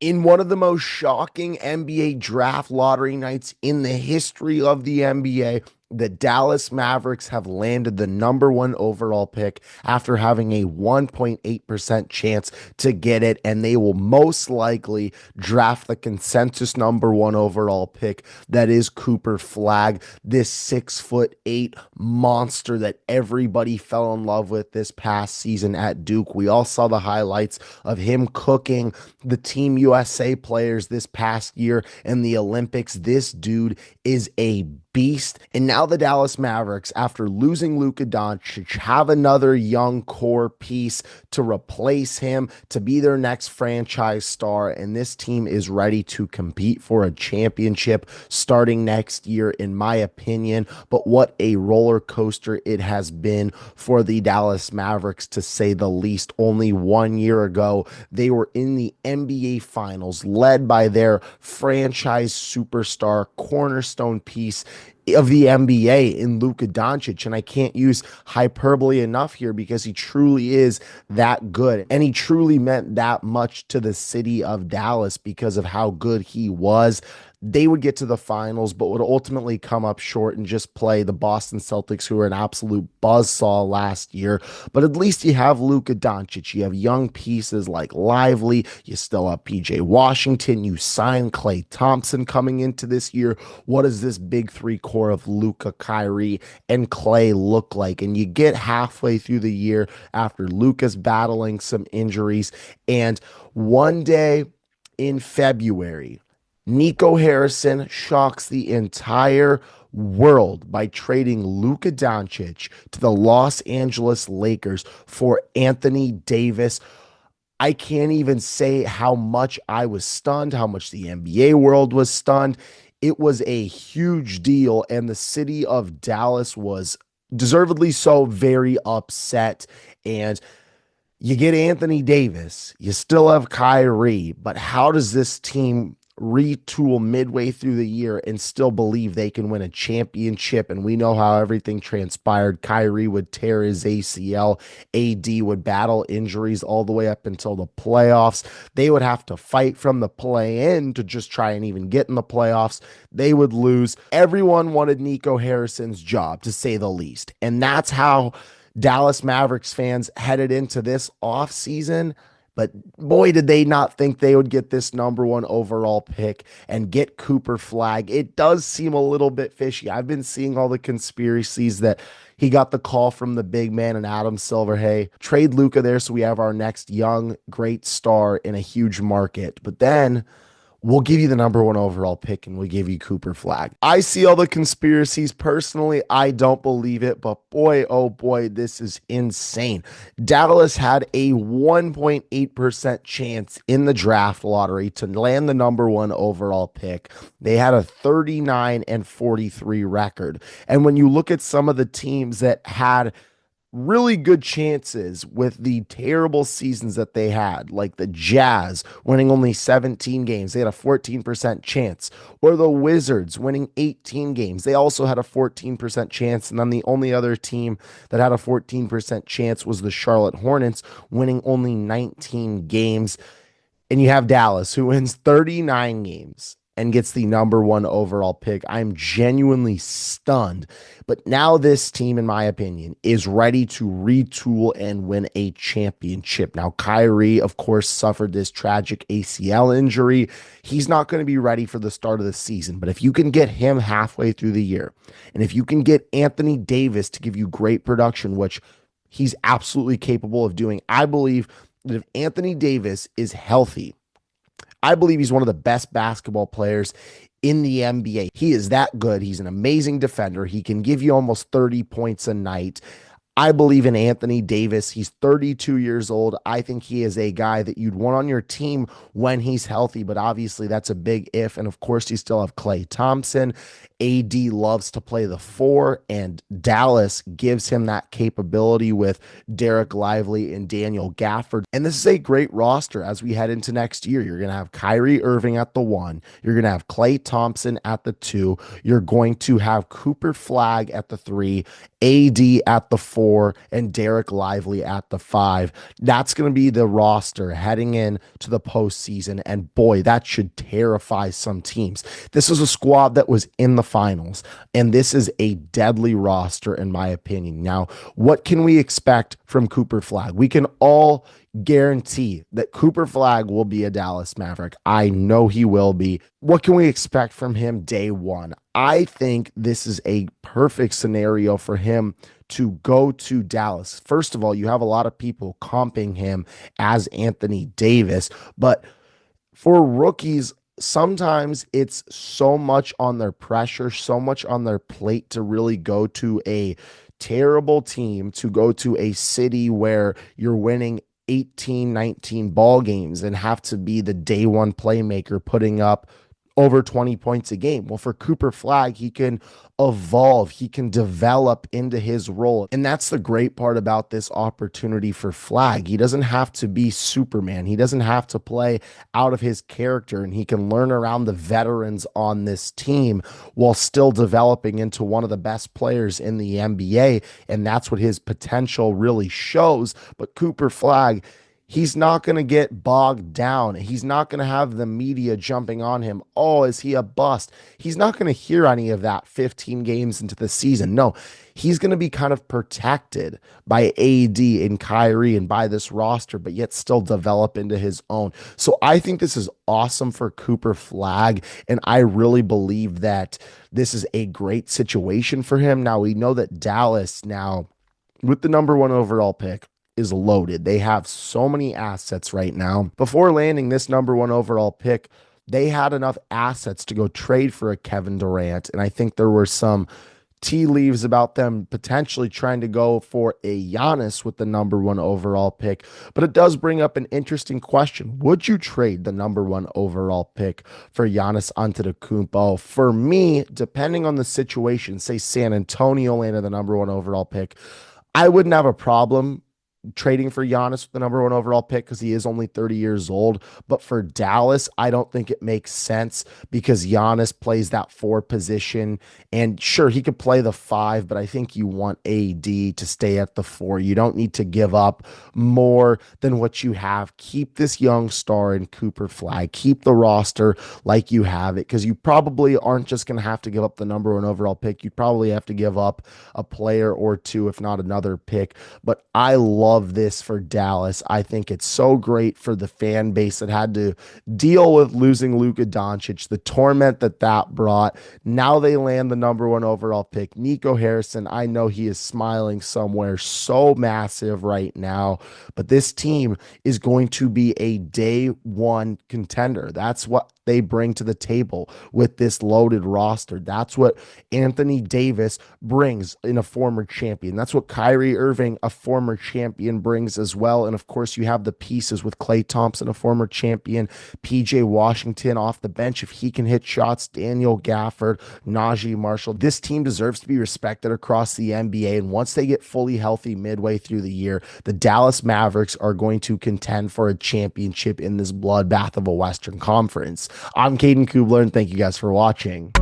In one of the most shocking NBA draft lottery nights in the history of the NBA, the Dallas Mavericks have landed the number one overall pick after having a 1.8% chance to get it, and they will most likely draft the consensus number one overall pick that is Cooper Flagg, this 6'8" monster that everybody fell in love with this past season at Duke. We all saw the highlights of him cooking the Team USA players this past year in the Olympics. This dude is a beast. And now the Dallas Mavericks, after losing Luka Doncic, have another young core piece to replace him, to be their next franchise star. And this team is ready to compete for a championship starting next year, in my opinion. But what a roller coaster it has been for the Dallas Mavericks, to say the least. Only 1 year ago, they were in the NBA Finals, led by their franchise superstar, cornerstone piece of the NBA in Luka Doncic. And I can't use hyperbole enough here, because he truly is that good. And he truly meant that much to the city of Dallas because of how good he was. They would get to the finals, but would ultimately come up short and just play the Boston Celtics, who were an absolute buzzsaw last year. But at least you have Luka Doncic. You have young pieces like Lively. You still have PJ Washington. You sign Klay Thompson coming into this year. What does this big three core of Luka, Kyrie, and Klay look like? And you get halfway through the year after Luka's battling some injuries. And one day in February, Nico Harrison shocks the entire world by trading Luka Doncic to the Los Angeles Lakers for Anthony Davis. I can't even say how much I was stunned, how much the NBA world was stunned. It was a huge deal, and the city of Dallas was deservedly so very upset. And you get Anthony Davis, you still have Kyrie, but how does this team retool midway through the year and still believe they can win a championship? And we know how everything transpired. Kyrie would tear his ACL. AD would battle injuries all the way up until the playoffs. They would have to fight from the play-in to just try and even get in the playoffs. They would lose. Everyone wanted Nico Harrison's job, to say the least. And that's how Dallas Mavericks fans headed into this offseason. But boy, did they not think they would get this number one overall pick and get Cooper Flagg. It does seem a little bit fishy. I've been seeing all the conspiracies that he got the call from the big man and Adam Silver. Hey, trade Luka there so we have our next young, great star in a huge market. But then we'll give you the number one overall pick and we'll give you Cooper Flagg. I see all the conspiracies. Personally, I don't believe it, but boy, oh boy, this is insane. Dallas had a 1.8% chance in the draft lottery to land the number one overall pick. They had a 39-43 record. And when you look at some of the teams that had really good chances with the terrible seasons that they had, like the Jazz winning only 17 games, they had a 14% chance, or the Wizards winning 18 games, they also had a 14% chance. And then the only other team that had a 14% chance was the Charlotte Hornets, winning only 19 games. And you have Dallas, who wins 39 games and gets the number one overall pick. I'm genuinely stunned. But now this team, in my opinion, is ready to retool and win a championship. Now, Kyrie, of course, suffered this tragic ACL injury. He's not going to be ready for the start of the season. But if you can get him halfway through the year, and if you can get Anthony Davis to give you great production, which he's absolutely capable of doing, I believe that if Anthony Davis is healthy, I believe he's one of the best basketball players in the NBA. He is that good. He's an amazing defender. He can give you almost 30 points a night. I believe in Anthony Davis. He's 32 years old. I think he is a guy that you'd want on your team when he's healthy, but obviously that's a big if. And of course, you still have Klay Thompson. AD loves to play the four, and Dallas gives him that capability with Derek Lively and Daniel Gafford. And this is a great roster as we head into next year. You're going to have Kyrie Irving at the one. You're going to have Klay Thompson at the two. You're going to have Cooper Flagg at the three, AD at the four. 4 and Derek Lively at the 5. That's going to be the roster heading in to the postseason. And boy, that should terrify some teams. This is a squad that was in the finals, and this is a deadly roster, in my opinion. Now, what can we expect from Cooper Flagg? We can all guarantee that Cooper Flagg will be a Dallas Maverick. I know he will be. What can we expect from him day one? I think this is a perfect scenario for him to go to Dallas. First of all, you have a lot of people comping him as Anthony Davis, but for rookies, sometimes it's so much on their pressure, so much on their plate to really go to a terrible team, to go to a city where you're winning 18, 19 ball games and have to be the day one playmaker putting up over 20 points a game. Well, for Cooper Flagg, he can evolve, he can develop into his role. And that's the great part about this opportunity for Flagg. He doesn't have to be Superman. He doesn't have to play out of his character, and he can learn around the veterans on this team while still developing into one of the best players in the NBA. And that's what his potential really shows. But Cooper Flagg, he's not going to get bogged down. He's not going to have the media jumping on him. Oh, is he a bust? He's not going to hear any of that 15 games into the season. No, he's going to be kind of protected by AD and Kyrie and by this roster, but yet still develop into his own. So I think this is awesome for Cooper Flagg, and I really believe that this is a great situation for him. Now, we know that Dallas now, with the number 1 overall pick, is loaded. They have so many assets right now. Before landing this number 1 overall pick, they had enough assets to go trade for a Kevin Durant. And I think there were some tea leaves about them potentially trying to go for a Giannis with the number 1 overall pick. But it does bring up an interesting question. Would you trade the number 1 overall pick for Giannis Antetokounmpo? For me, depending on the situation, say San Antonio landed the number 1 overall pick, I wouldn't have a problem trading for Giannis with the number 1 overall pick because he is only 30 years old. But for Dallas, I don't think it makes sense because Giannis plays that 4 position. And sure, he could play the 5, but I think you want AD to stay at the 4. You don't need to give up more than what you have. Keep this young star in Cooper Flagg. Keep the roster like you have it, because you probably aren't just going to have to give up the number 1 overall pick. You probably have to give up a player or two, if not another pick. But I love this for Dallas. I think it's so great for the fan base that had to deal with losing Luka Doncic, the torment that brought. Now they land the number 1 overall pick. Nico Harrison, I know he is smiling somewhere so massive right now, but this team is going to be a day 1 contender. That's what they bring to the table with this loaded roster. That's what Anthony Davis brings in a former champion. That's what Kyrie Irving, a former champion, brings as well. And of course, you have the pieces with Klay Thompson, a former champion, PJ Washington off the bench. If he can hit shots, Daniel Gafford, Najee Marshall. This team deserves to be respected across the NBA. And once they get fully healthy midway through the year, the Dallas Mavericks are going to contend for a championship in this bloodbath of a Western Conference. I'm Caden Kubler, and thank you guys for watching.